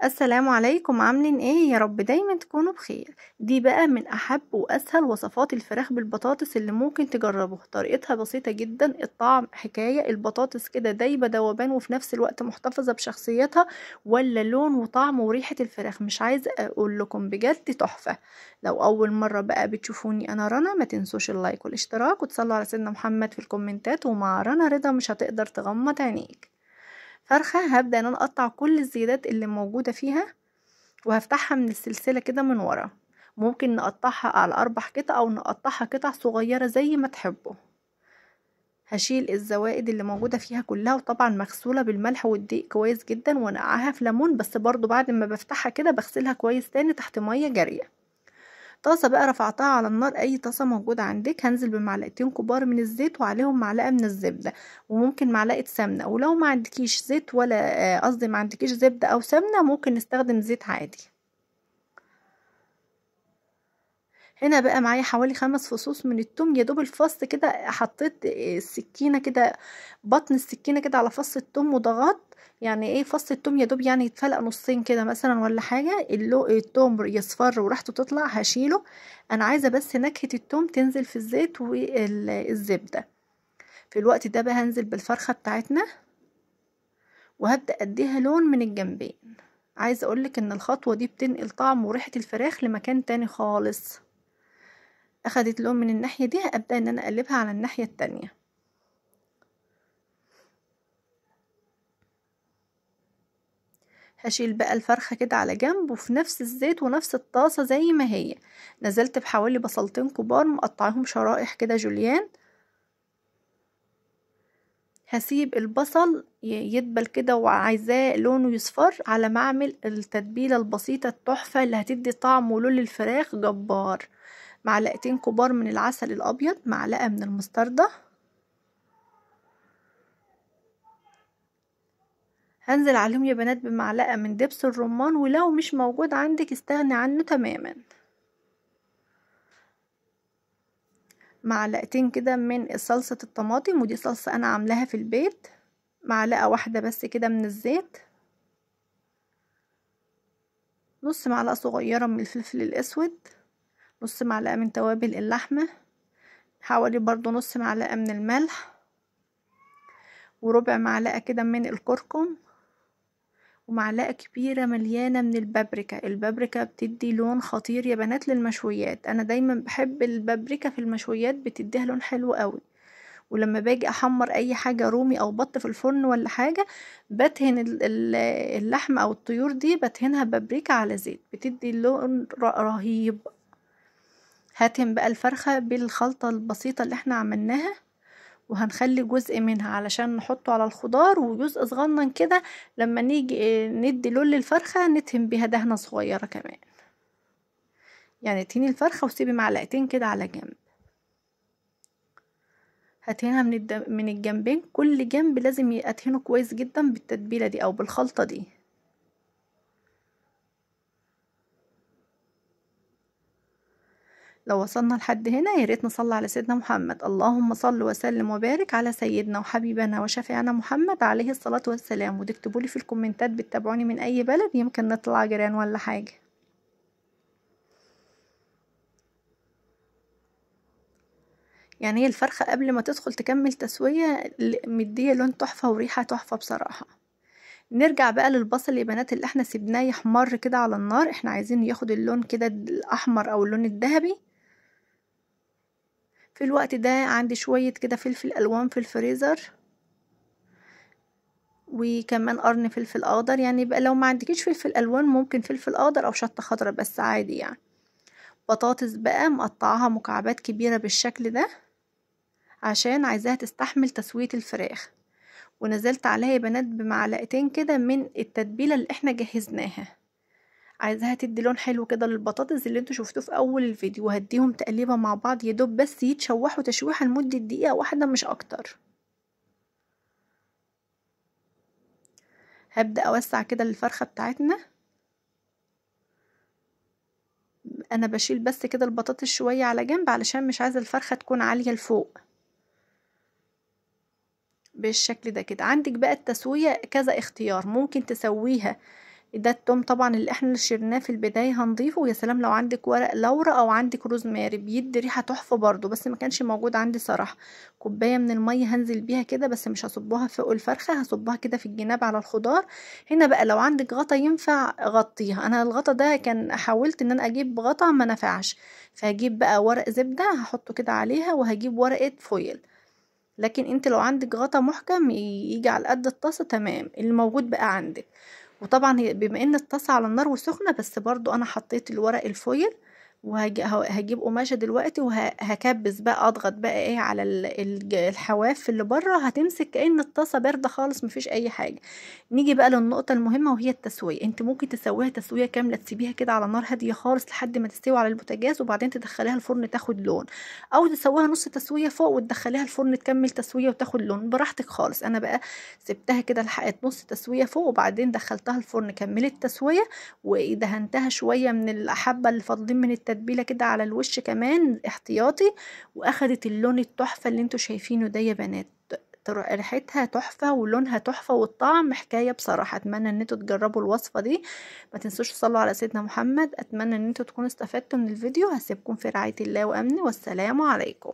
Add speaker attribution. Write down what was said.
Speaker 1: السلام عليكم، عاملين ايه؟ يا رب دايما تكونوا بخير. دي بقى من احب واسهل وصفات الفراخ بالبطاطس اللي ممكن تجربوها. طريقتها بسيطة جدا، الطعم حكاية. البطاطس كده دايبة دوبان وفي نفس الوقت محتفظة بشخصيتها، ولا لون وطعم وريحة الفراخ مش عايزة اقول لكم بجد تحفة. لو اول مرة بقى بتشوفوني انا رنا، ما تنسوش اللايك والاشتراك وتصلوا على سيدنا محمد في الكومنتات، ومع رنا رضا مش هتقدر تغمض عينيك. فرخة هبدأ ان انا اقطع كل الزيادات اللي موجودة فيها، وهفتحها من السلسلة كده من ورا. ممكن نقطعها على 4 قطع او نقطعها قطع صغيرة زي ما تحبوا. هشيل الزوائد اللي موجودة فيها كلها، وطبعا مغسولة بالملح والدقيق كويس جدا، ونقعها في ليمون. بس برضو بعد ما بفتحها كده بغسلها كويس تاني تحت مية جارية. طاسة بقى رفعتها على النار، اي طاسة موجودة عندك. هنزل بمعلقتين كبار من الزيت وعليهم معلقة من الزبدة، وممكن معلقة سمنة. ولو ما عندكيش زيت ولا قصدي ما عندكيش زبدة او سمنة، ممكن نستخدم زيت عادي. هنا بقى معايا حوالي 5 فصوص من التوم. يا دوب الفص كده حطيت السكينة كده، بطن السكينة كده على فص التوم وضغط. يعني ايه فص التوم يا دوب يعني يتفلق نصين كده مثلا ولا حاجة. التوم يصفر وريحته تطلع هشيله. انا عايزة بس نكهة التوم تنزل في الزيت والزبدة. في الوقت ده بقى هنزل بالفرخة بتاعتنا، وهبدأ اديها لون من الجنبين. عايزة اقولك ان الخطوة دي بتنقل طعم وريحة الفراخ لمكان تاني خالص. اخدت لون من الناحية دي، ابدأ ان انا اقلبها على الناحية التانية. هشيل بقى الفرخة كده على جنب، وفي نفس الزيت ونفس الطاسة زي ما هي نزلت بحوالي بصلتين كبار مقطعهم شرائح كده جوليان. هسيب البصل يدبل كده، وعايزاه لونه يصفر على ما اعمل التتبيلة البسيطة التحفة اللي هتدي طعم ولون للفراخ جبار. معلقتين كبار من العسل الابيض، معلقة من المستردة. هنزل عليهم يا بنات بمعلقة من دبس الرمان، ولو مش موجود عندك استغني عنه تماما. معلقتين كده من صلصة الطماطم، ودي صلصة انا عاملاها في البيت. معلقة واحدة بس كده من الزيت. نص معلقة صغيرة من الفلفل الاسود. نص معلقة من توابل اللحمة. حوالي برضو نص معلقة من الملح، وربع معلقة كده من الكركم، ومعلقة كبيرة مليانة من البابريكا. البابريكا بتدي لون خطير يا بنات للمشويات. انا دايما بحب البابريكا في المشويات، بتديها لون حلو قوي. ولما باجي احمر اي حاجة رومي او بط في الفرن ولا حاجة، بدهن اللحمة او الطيور دي بدهنها بابريكا على زيت، بتدي لون رهيب. هاتم بقى الفرخة بالخلطة البسيطة اللي احنا عملناها، وهنخلي جزء منها علشان نحطه على الخضار، وجزء صغنن كده لما نيجي ندي لون للفرخة ندهن بيها دهنة صغيرة كمان. يعني تهني الفرخة وسيبي معلقتين كده على جنب. هدهنها من الجنبين، كل جنب لازم ادهنه كويس جدا بالتتبيلة دي او بالخلطة دي. لو وصلنا لحد هنا يا ريت نصلي على سيدنا محمد. اللهم صل وسلم وبارك على سيدنا وحبيبنا وشفيعنا محمد عليه الصلاة والسلام. وتكتبوا لي في الكومنتات بتتابعوني من اي بلد، يمكن نطلع جيران ولا حاجة. يعني هي الفرخة قبل ما تدخل تكمل تسوية مدية لون تحفة وريحة تحفة بصراحة. نرجع بقى للبصل يا بنات اللي احنا سيبناه يحمر كده على النار. احنا عايزين ياخد اللون كده الاحمر او اللون الذهبي. في الوقت ده عندي شوية كده فلفل الوان في الفريزر، وكمان قرن فلفل اخضر. يعني بقى لو ما عندكيش فلفل الوان ممكن فلفل اخضر او شطة خضراء بس عادي يعني. بطاطس بقى مقطعها مكعبات كبيرة بالشكل ده، عشان عايزاها تستحمل تسوية الفراخ. ونزلت عليها يا بنات بمعلقتين كده من التتبيلة اللي احنا جهزناها. عايزاها تدي لون حلو كده للبطاطس اللي انتوا شفتوه في اول الفيديو. وهديهم تقليبه مع بعض يا دوب بس يتشوحوا تشويحه لمدة دقيقة واحدة مش اكتر. هبدأ اوسع كده الفرخة بتاعتنا. انا بشيل بس كده البطاطس شوية على جنب علشان مش عايزة الفرخة تكون عالية لفوق. بالشكل ده كده. عندك بقى التسوية كذا اختيار، ممكن تسويها ده التوم طبعا اللي احنا شرناه في البداية هنضيفه. ويا سلام لو عندك ورق لورا او عندك روزماري بيدي ريحة تحفة برضو، بس ما كانش موجود عندي صراحة. كوباية من المية هنزل بيها كده، بس مش هصبها فوق الفرخة، هصبها كده في الجناب على الخضار. هنا بقى لو عندك غطا ينفع غطيها، انا الغطا ده كان حاولت ان انا اجيب غطا ما نفعش، فهجيب بقى ورق زبدة هحطه كده عليها، وهجيب ورقة فويل. لكن انت لو عندك غطا محكم يجي على قد الطاسة تمام اللي موجود بقى عندك. وطبعا بما ان الطاسة على النار وسخنة، بس برضو انا حطيت الورق الفويل، وهجيب قماشة دلوقتي وهكبس بقى، اضغط بقى ايه على الحواف اللي بره، هتمسك كأن الطاسة باردة خالص مفيش اي حاجة. نيجي بقى للنقطة المهمة وهي التسوية. انت ممكن تسويها تسوية كاملة، تسيبيها كده على نار هادية خالص لحد ما تستوي على البوتاجاز، وبعدين تدخليها الفرن تاخد لون، او تسويها نص تسوية فوق وتدخليها الفرن تكمل تسوية وتاخد لون براحتك خالص. انا بقى سبتها كده لحقت نص تسوية فوق، وبعدين دخلتها الفرن كملت تسوية، ودهنتها شوية من الحبة اللي فاضلين من التتبيلة كده على الوش كمان احتياطي، واخدت اللون التحفة اللي انتوا شايفينه ده يا بنات. ريحتها تحفة ولونها تحفة والطعم حكاية بصراحة. اتمنى ان انتوا تجربوا الوصفة دي. ما تنسوش تصلوا على سيدنا محمد. اتمنى ان انتوا تكونوا استفدتوا من الفيديو. هسيبكم في رعاية الله وامنه، والسلام عليكم.